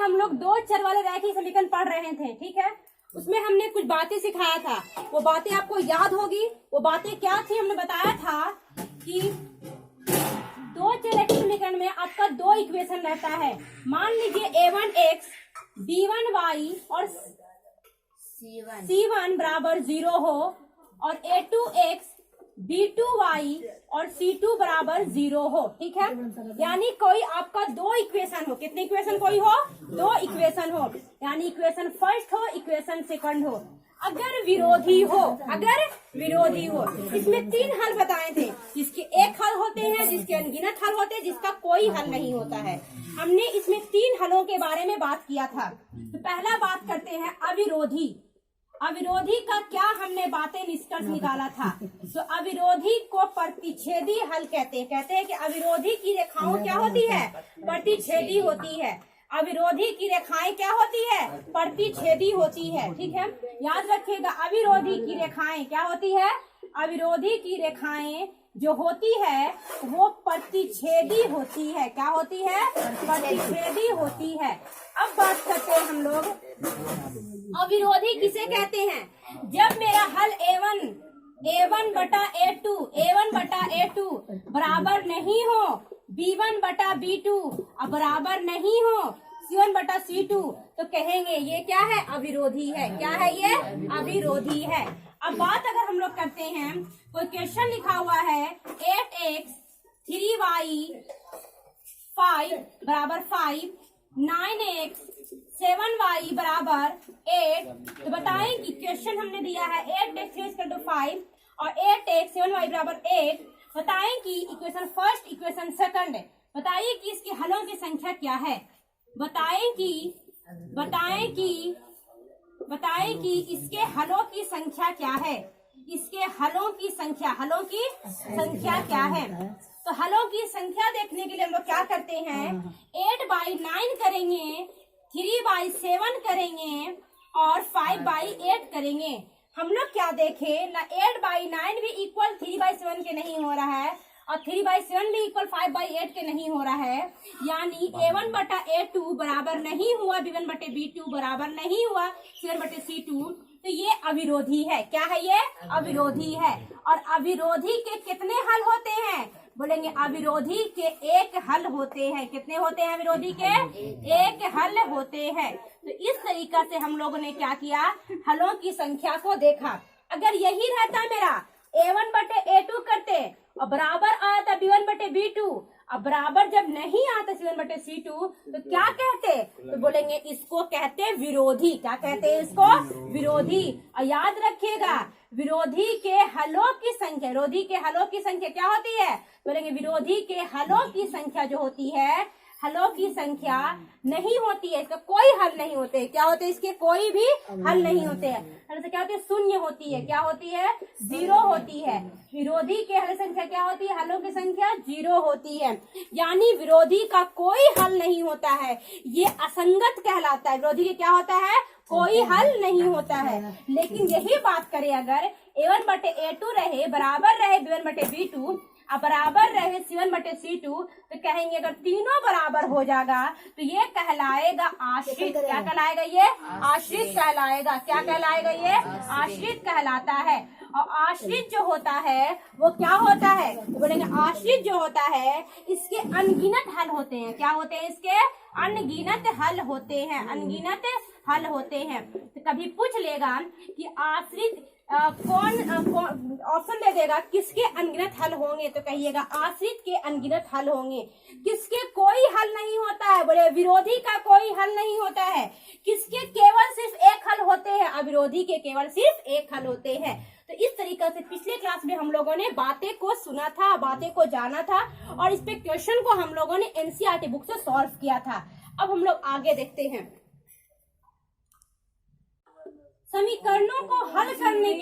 हम लोग दो चर वाले रैखिक समीकरण पढ़ रहे थे, ठीक है। उसमें हमने कुछ बातें सिखाया था, वो बातें आपको याद होगी। वो बातें क्या थी? हमने बताया था कि दो चर रैखिक समीकरण में आपका दो इक्वेशन रहता है। मान लीजिए a1x b1y और c1 बराबर 0 हो और a2x b2y और c2 बराबर 0 हो, ठीक है। यानी कोई आपका दो इक्वेशन हो। कितने इक्वेशन कोई हो? दो इक्वेशन हो, यानी इक्वेशन फर्स्ट हो, इक्वेशन सेकंड हो। अगर विरोधी हो, अगर विरोधी हो, इसमें तीन हल बताए थे, जिसके एक हल होते हैं, जिसके अनगिनत हल होते हैं, जिसका कोई हल नहीं होता है। हमने इसमें तीन हलों के बारे में बात किया था। तो पहला बात करते हैं अविरोधी। अविरोधी का क्या हमने बातें निष्कर्ष निकाला था? तो अविरोधी को प्रतिच्छेदी हल कहते हैं। कहते हैं कि अविरोधी की रेखाओं क्या होती है? प्रतिच्छेदी होती है। अविरोधी की रेखाएं क्या होती है? प्रतिच्छेदी होती है, ठीक है। याद रखिएगा, अविरोधी की रेखाएं क्या होती है? अविरोधी की रेखाएं जो होती है वो प्रतिच्छेदी होती है। क्या होती है? प्रतिच्छेदी होती है। अब बात करते हैं हम लोग अविरोधी किसे कहते हैं? जब मेरा हल a1 बटा a2 बराबर नहीं हो, b1 बटा b2 बराबर नहीं हो, c1 बटा c2, तो कहेंगे ये क्या है? अविरोधी है। क्या है ये? अविरोधी है। अब बात अगर हम लोग करते हैं, कोई क्वेश्चन लिखा हुआ है 8x 3y 5 बराबर 5, 9x 7y बराबर 8, तो बताएं कि क्वेश्चन हमने दिया है 8x 5 और 8x 7y बराबर 8। बताएं कि इक्वेशन फर्स्ट, इक्वेशन सेकंड, बताइए कि इसके हलों की संख्या क्या है। बताएं कि इसके हलों की संख्या क्या है। इसके हलों की संख्या क्या है? तो हलों की संख्या देखने के लिए हम लोग क्या करते हैं? 8/9 करेंगे, 3/7 करेंगे और 5/8 करेंगे। हम लोग क्या देखें ना, 8/9 भी इक्वल 3/7 के नहीं हो रहा है और 3/7 भी इक्वल 5/8 के नहीं हो रहा है। यानी a1 बटा a2 बराबर नहीं हुआ, b1 बटे b2 बराबर नहीं हुआ, c1 बटे c2, तो ये अविरोधी है। क्या है ये? अविरोधी है। और अविरोधी के कितने हल होते हैं? बोलेंगे अविरोधी के एक हल होते हैं। कितने होते हैं? अविरोधी के एक हल होते हैं। तो इस तरीका से हम लोगों ने क्या किया? हलों की संख्या को देखा। अगर यही रहता मेरा a1 बटे a2 करते और बराबर आया था b1 बटे b2, अब बराबर जब नहीं आता c1 बटे c2, तो क्या कहते? तो बोलेंगे इसको कहते विरोधी। क्या कहते हैं इसको? विरोधी। और याद रखिएगा, विरोधी के हलों की संख्या क्या होती है? बोलेंगे विरोधी के हलों की संख्या जो होती है, हलों की संख्या नहीं होती है, इसका कोई हल नहीं होते। क्या होते? इसके कोई भी हल नहीं होते हैं। हल से क्या होती है? शून्य होती है। क्या होती है? 0 होती है। विरोधी के हल संख्या क्या होती है? हलों की संख्या 0 होती है। यानी विरोधी का कोई हल नहीं होता है, ये असंगत कहलाता है। विरोधी के क्या होता है? कोई हल नहीं होता है। लेकिन यही बात करें, अगर a1 बटे a2 रहे, बराबर रहे b1 बटे b2, अब बराबर रहे c1 बटे c2, तो कहेंगे अगर तीनों बराबर हो जाएगा तो ये कहलाएगा आश्रित। क्या कहलाएगा? ये आश्रित कहलाएगा। क्या कहलाएगा? ये आश्रित कहलाता है। और आश्रित जो होता है वो क्या होता है? बोलेंगे आश्रित जो होता है इसके अनगिनत हल होते हैं। क्या होते हैं? इसके अनगिनत हल होते हैं। अनगिनत हल होते हैं। तो कभी पूछ लेगा कि आश्रित कौन ऑप्शन दे देगा किसके अनगिनत हल होंगे, तो कहिएगा आश्रित के अनगिनत हल होंगे। किसके कोई हल नहीं होता है? बोले विरोधी का कोई हल नहीं होता है। किसके केवल सिर्फ एक हल होते हैं? अविरोधी के केवल सिर्फ एक हल होते हैं। तो इस तरीके से पिछले क्लास में हम लोगों ने बातें को सुना था, बातें को जाना था और इस पे क्वेश्चन को हम लोगों ने एनसीईआरटी बुक से सॉल्व किया था। अब हम लोग आगे देखते हैं। समीकरणों को हल करने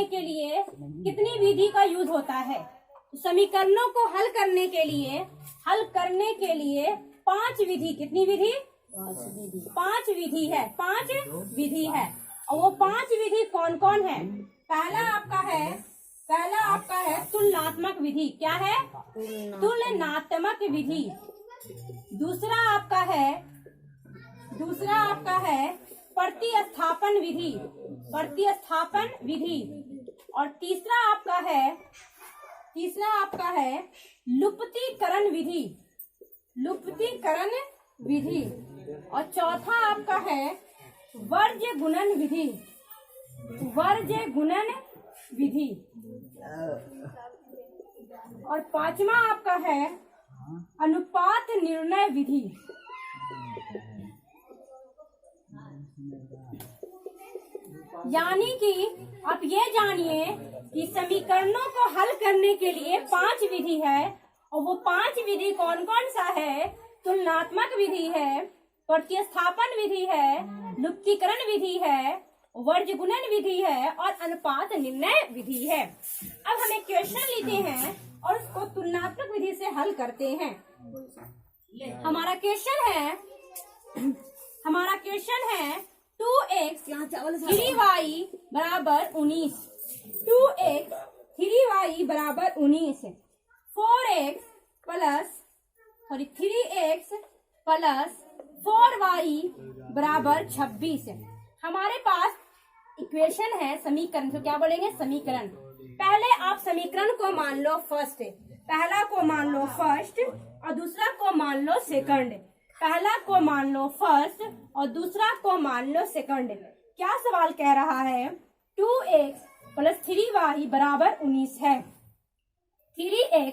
के लिए कितनी विधि का यूज होता है? समीकरणों को हल करने के लिए 5 विधि। कितनी विधि? 5 विधि है। 5 विधि है। और वो 5 विधि कौन कौन है? पहला आपका है तुलनात्मक विधि। क्या है? तुलनात्मक विधि। दूसरा आपका है प्रतिस्थापन विधि, प्रतिस्थापन विधि। और तीसरा आपका है लुप्तीकरण विधि, लुप्तीकरण विधि। और चौथा आपका है वर्ज्य गुणन विधि, वर्ज्य गुणन विधि। और पांचवा आपका है अनुपात निर्णय विधि। यानी कि आप ये जानिए कि समीकरणों को हल करने के लिए 5 विधि है, और वो 5 विधि कौन कौन सा है? तुलनात्मक विधि है, प्रतिस्थापन विधि है, लुप्तीकरण विधि है, वर्ज्य गुणन विधि है और अनुपात निर्णय विधि है। अब हम एक क्वेश्चन लेते हैं और उसको तुलनात्मक विधि से हल करते हैं। हमारा क्वेश्चन है 2x 3y बराबर 19, 2x 3y बराबर 19, 3x प्लस 4y बराबर 26। हमारे पास इक्वेशन है, समीकरण। तो क्या बोलेंगे? समीकरण। पहले आप समीकरण को मान लो फर्स्ट, पहला को मान लो फर्स्ट और दूसरा को मान लो सेकंड, पहला को मान लो फर्स्ट और दूसरा को मान लो सेकंड। क्या सवाल कह रहा है? 2x प्लस 3y बराबर 19 है, 3x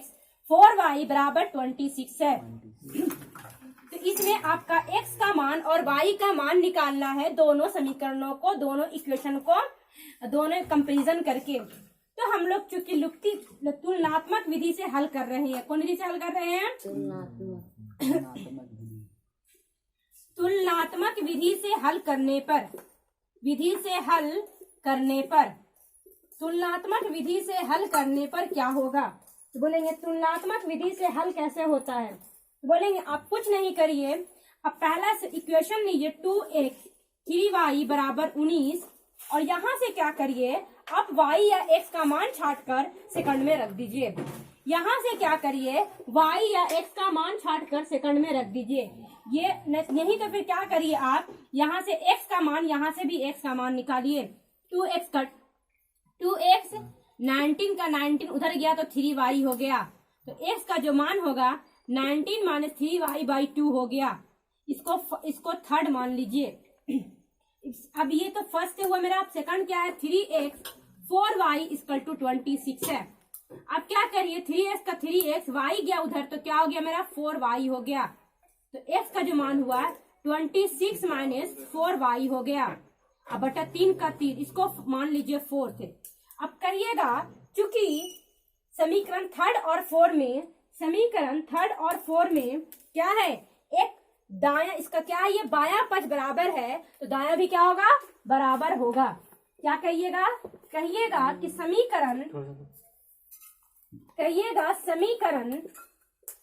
4y बराबर 26 है। तो इसमें आपका x का मान और y का मान निकालना है, दोनों समीकरणों को, दोनों इक्वेशन को, दोनों कंपैरिजन करके। तो हम लोग चूंकि तुलनात्मक विधि से हल कर रहे हैं। कौन विधि से हल कर रहे हैं? तुलनात्मक विधि से हल करने पर, तुलनात्मक विधि से हल करने पर क्या होगा? तो बोलेंगे तुलनात्मक विधि से हल कैसे होता है? तो बोलेंगे आप कुछ नहीं करिए, अब पहला से इक्वेशन लीजिए 2x 3y बराबर 19 और यहाँ से क्या करिए, आप y या x का मान छांटकर सेकंड में रख दीजिए। यहाँ से क्या करिए, y या x का मान छांटकर सेकंड में रख दीजिए। ये नहीं तो फिर क्या करिए आप, यहाँ से x का मान, यहाँ से भी x का मान निकालिए। 2x 19 का 19 उधर गया तो 3y हो गया, तो x का जो मान होगा 19 माइनस 3y बाई 2 हो गया। इसको थर्ड मान लीजिए। अब ये तो फर्स्ट हुआ मेरा, अब सेकंड क्या है? 3x 4y इक्वल टू 26 है। अब क्या करिए, 3x का 3x, y गया उधर तो क्या हो गया मेरा? 4y हो गया। तो x का जो मान हुआ 26 माइनस 4y हो गया। अब बटा 3 का 3, इसको मान लीजिए 4 थे। अब करिएगा, चूंकि समीकरण थर्ड और फोर में क्या है? एक दाया, इसका क्या है? ये बायां पक्ष बराबर है तो दायां भी क्या होगा? बराबर होगा। क्या कहिएगा कि समीकरण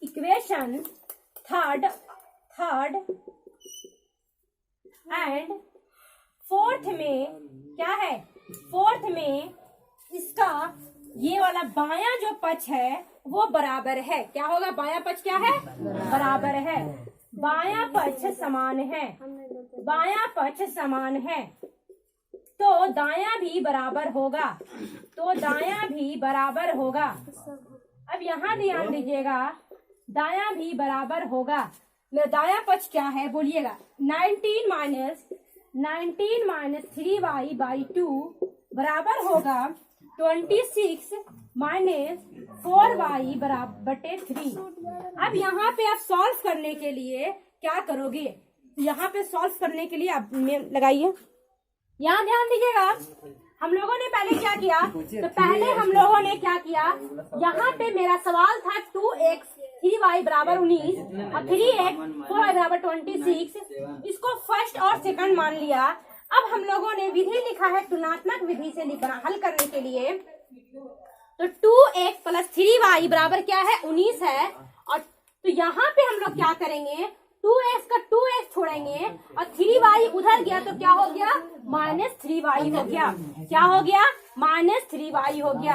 इक्वेशन थर्ड एंड फोर्थ में क्या है? फोर्थ में इसका ये वाला बायां जो पक्ष है वो बराबर है। क्या होगा? बायां पक्ष क्या है? बराबर है। बायां पक्ष समान है, बायां पक्ष समान है तो दायां भी बराबर होगा, अब यहाँ ध्यान दीजिएगा, दायां भी बराबर होगा। मेरा दायां पक्ष क्या है बोलिएगा? 19 माइनस 3y बाई 2 बराबर होगा 26 माइनस 4y बराबर बटे 3। अब यहाँ पे आप सॉल्व करने के लिए क्या करोगे? यहाँ पे सॉल्व करने के लिए आप लगाइए, यहाँ ध्यान दीजिएगा। हम लोगों ने पहले क्या किया? तो पहले हम लोगों ने क्या किया, यहाँ पे मेरा सवाल था 2x 3y बराबर 19 और 3x 4y बराबर 26, इसको फर्स्ट और सेकंड मान लिया। अब हम लोगों ने विधि लिखा है तुलनात्मक विधि से हल करने के लिए। तो 2x प्लस 3y बराबर क्या है? 19 है। और तो यहाँ पे हम लोग क्या करेंगे, 2x का 2x छोड़ेंगे और 3y उधर गया तो क्या हो गया? -3y हो गया। क्या हो गया? -3y हो गया।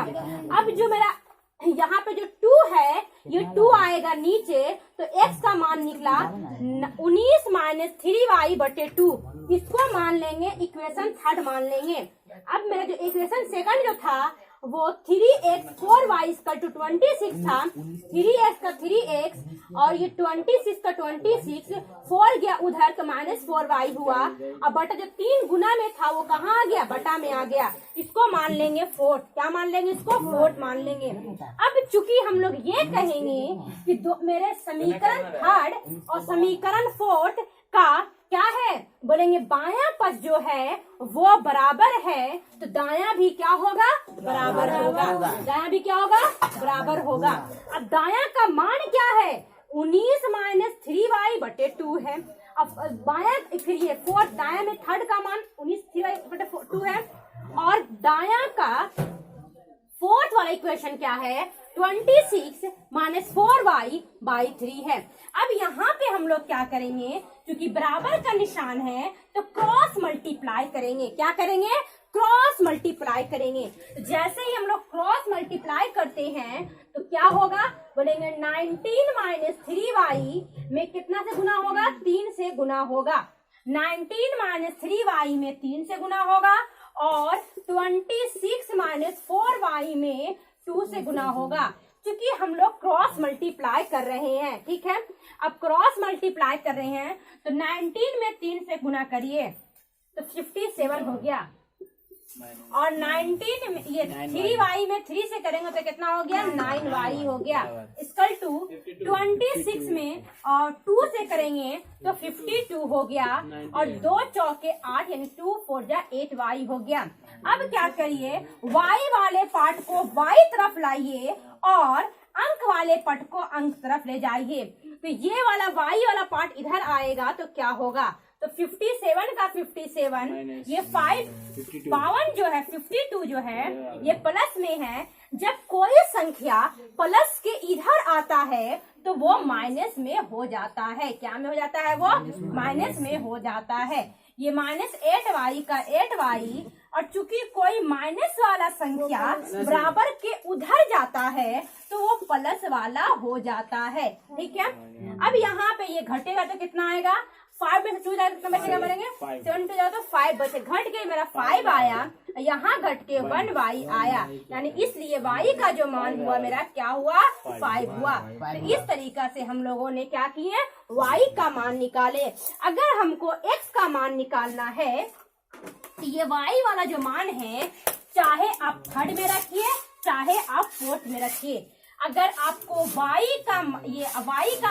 अब जो मेरा यहाँ पे जो 2 है ये 2 आएगा नीचे, तो x का मान निकला 19 माइनस 3y बटे 2। इसको मान लेंगे इक्वेशन थर्ड मान लेंगे। अब मेरा जो इक्वेशन सेकंड जो था वो 3x 4y इक्वल टू 26 था। 3x का 3x और ये 26 का 26, 4 गया उधर तो माइनस 4y हुआ। अब बटा जो 3 गुना में था वो कहाँ आ गया, बटा में आ गया। इसको मान लेंगे फोर्थ। क्या मान लेंगे, इसको फोर्थ मान लेंगे। अब चूंकि हम लोग ये कहेंगे कि मेरे समीकरण थर्ड और समीकरण फोर्थ का क्या है, बोलेंगे बायां पक्ष जो है वो बराबर है, तो दायां भी क्या होगा, बराबर होगा। दायां भी क्या होगा, बराबर होगा। अब दायां का मान क्या है, 19 माइनस 3y बटे 2 है। अब बायां फिर ये फोर्थ, दायां में थर्ड का मान 19 3y बटे 2 है, और दायां का फोर्थ वाला इक्वेशन क्या है, 26 माइनस 4y बाई 3 है। अब यहाँ पे हम लोग क्या करेंगे, क्योंकि बराबर का निशान है तो क्रॉस मल्टीप्लाई करेंगे। क्या करेंगे, क्रॉस मल्टीप्लाई करेंगे। तो जैसे ही हम लोग क्रॉस मल्टीप्लाई करते हैं तो क्या होगा, बोलेंगे 19 माइनस 3y में कितना से गुना होगा, 3 से गुना होगा। 19 माइनस 3y में 3 से गुना होगा, और 26 माइनस 4y में 2 से गुना होगा। क्योंकि हम लोग क्रॉस मल्टीप्लाई कर रहे हैं, ठीक है। अब क्रॉस मल्टीप्लाई कर रहे हैं तो 19 में 3 से गुना करिए तो 57 हो गया, और 19 में ये 3y में 3 से करेंगे तो कितना हो गया, 9y हो गया। इक्वल टू 26 में और 2 से करेंगे तो 52 हो गया, और 2 चौके 8 यानी 2 4 जा 8y हो गया। अब क्या करिए, y वाले पार्ट को y तरफ लाइए और अंक वाले पार्ट को अंक तरफ ले जाइए। तो ये वाला y वाला पार्ट इधर आएगा तो क्या होगा, तो 57 का 57, ये 52 जो है 52 जो है ये प्लस में है। जब कोई संख्या प्लस के इधर आता है तो वो माइनस में हो जाता है। क्या में हो जाता है, वो माइनस में हो जाता है। ये माइनस 8y का 8y, और चूंकि कोई माइनस वाला संख्या बराबर के उधर जाता है तो वो प्लस वाला हो जाता है, ठीक है। अब यहाँ पे ये घटेगा तो कितना आएगा, 5 में से 2 जाएगा कितना बचेगा, बनेंगे 7 जाएगा तो 5 बचे। घट के मेरा 5 आया, यहाँ घट के 1y आया, यानी इसलिए y का जो मान हुआ मेरा क्या हुआ, 5 हुआ। तो इस तरीका से हम लोगों ने क्या किए, y का मान निकाले। अगर हमको x का मान निकालना है तो ये y वाला जो मान है, चाहे आप थर्ड में रखिए चाहे आप फोर्थ में रखिए। अगर आपको y का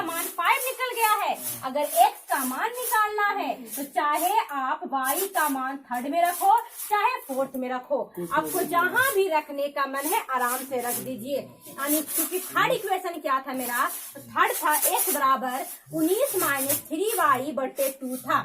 मान 5 निकल गया है, अगर x का मान निकालना है तो चाहे आप y का मान थर्ड में रखो चाहे फोर्थ में रखो, आपको जहां भी रखने का मन है आराम से रख दीजिए। यानी क्योंकि थर्ड इक्वेशन क्या था मेरा, थर्ड था x बराबर 19 माइनस 3y बटे 2 था।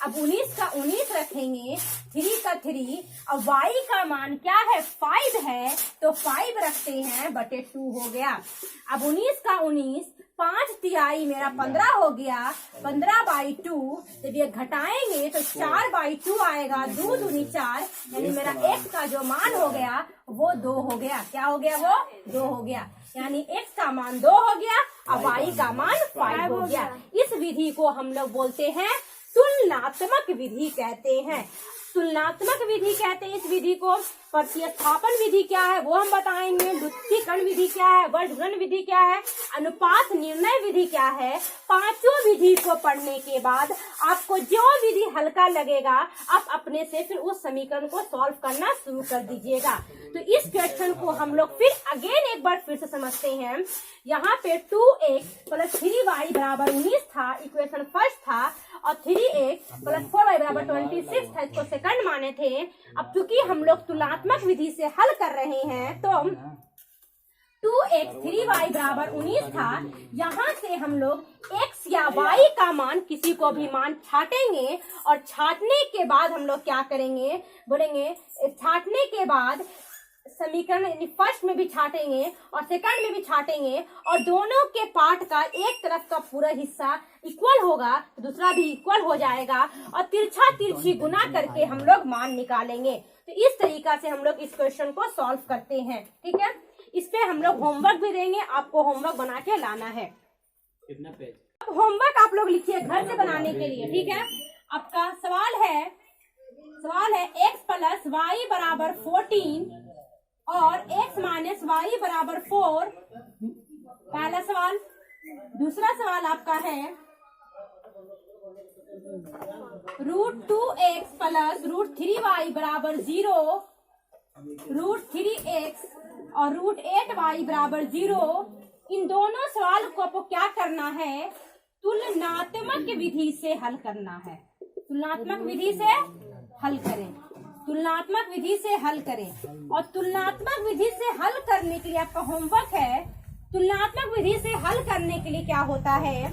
अब 19 का 19 रखेंगे, 3 का 3, अब y का मान क्या है, 5 है तो 5 रखते हैं बटे 2 हो गया। अब 19 का 19, 5 तिहाई मेरा 15 हो गया, 15/2। जब ये घटाएंगे तो 4/2 आएगा, 2 दूनी 4, यानी मेरा x का जो मान हो गया वो 2 हो गया। क्या हो गया, वो 2 हो गया, यानी x का मान 2 हो गया और y का मान 5 हो गया। इस विधि को हम लोग बोलते हैं तुलनात्मक विधि कहते हैं। तुलनात्मक विधि कहते हैं इस विधि को। प्रतिस्थापन विधि क्या है वो हम बताएंगे, द्वितीयकरण विधि क्या है, वर्गीकरण विधि क्या है, अनुपात निर्णय विधि क्या है। पांचों विधि को पढ़ने के बाद आपको जो विधि हल्का लगेगा आप अपने से फिर उस समीकरण को सॉल्व करना शुरू कर दीजिएगा। तो इस क्वेश्चन को हम लोग फिर अगेन एक बार फिर से समझते हैं। यहाँ पे 2x प्लस 3y बराबर 19 था, इक्वेशन फर्स्ट था, और 3x प्लस 4y बराबर 26 था, इसको सेकंड माने थे। अब चूंकि हम लोग तुलनात्मक विधि से हल कर रहे हैं तो 2x 3y बराबर 19 था। यहाँ से हम लोग x या y का मान किसी को भी मान छाटेंगे, और छाटने के बाद हम लोग क्या करेंगे, बोलेंगे छाटने के बाद समीकरण यानी फर्स्ट में भी छाटेंगे और सेकंड में भी छाटेंगे, और दोनों के पार्ट का एक तरफ का पूरा हिस्सा इक्वल होगा तो दूसरा भी इक्वल हो जाएगा, और तिरछा तिरछी गुना करके हम लोग मान निकालेंगे। तो इस तरीका से हम लोग इस क्वेश्चन को सॉल्व करते हैं, ठीक है। इस पे हम लोग होमवर्क भी देंगे, आपको होमवर्क बना के लाना है। कितना पेज? अब होमवर्क आप लोग लिखिए घर से बनाने के लिए, ठीक है। आपका सवाल है x प्लस वाई बराबर 14 और x माइनस वाई बराबर 4, पहला सवाल। दूसरा सवाल आपका है √2x प्लस √3y बराबर 0, √3x और √8y बराबर 0। इन दोनों सवाल को आपको क्या करना है, तुलनात्मक विधि से हल करना है। तुलनात्मक विधि से हल करें, तुलनात्मक विधि से हल करें। और तुलनात्मक विधि से हल करने के लिए आपका होमवर्क है, तुलनात्मक विधि से हल करने के लिए क्या होता है,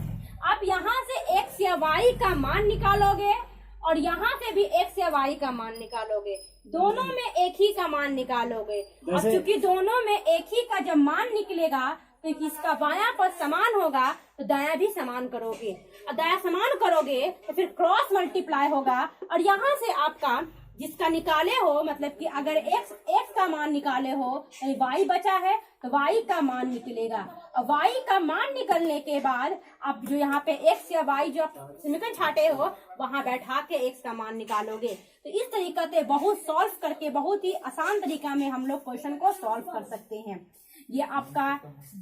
आप यहाँ से x या y का मान निकालोगे और यहाँ से भी x या y का मान निकालोगे, दोनों में एक ही का मान निकालोगे। और चूंकि दोनों में एक ही का जब मान निकलेगा तो किसका बायां पद समान होगा तो दायां भी समान करोगे, और दायां समान करोगे तो फिर क्रॉस मल्टीप्लाई होगा। और यहाँ से आपका जिसका निकाले हो, मतलब कि अगर x का मान निकाले हो तो y बचा है तो y का मान निकलेगा। और y का मान निकलने के बाद आप जो यहाँ पे x या y जो आप समीकरण छाटे हो वहां बैठा के x का मान निकालोगे। तो इस तरीका से बहुत सॉल्व करके बहुत ही आसान तरीका में हम लोग क्वेश्चन को सॉल्व कर सकते हैं। ये आपका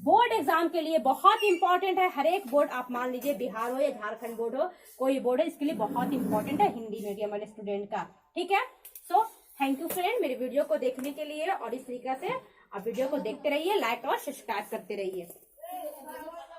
बोर्ड एग्जाम के लिए बहुत इंपॉर्टेंट है। हर एक बोर्ड आप मान लीजिए बिहार हो या झारखंड बोर्ड हो, कोई बोर्ड है, इसके लिए बहुत इंपॉर्टेंट है हिंदी मीडियम वाले स्टूडेंट का, ठीक है। सो थैंक यू फ्रेंड मेरे वीडियो को देखने के लिए, और इस तरीके से आप वीडियो को देखते रहिए, लाइक और सब्सक्राइब करते रहिए।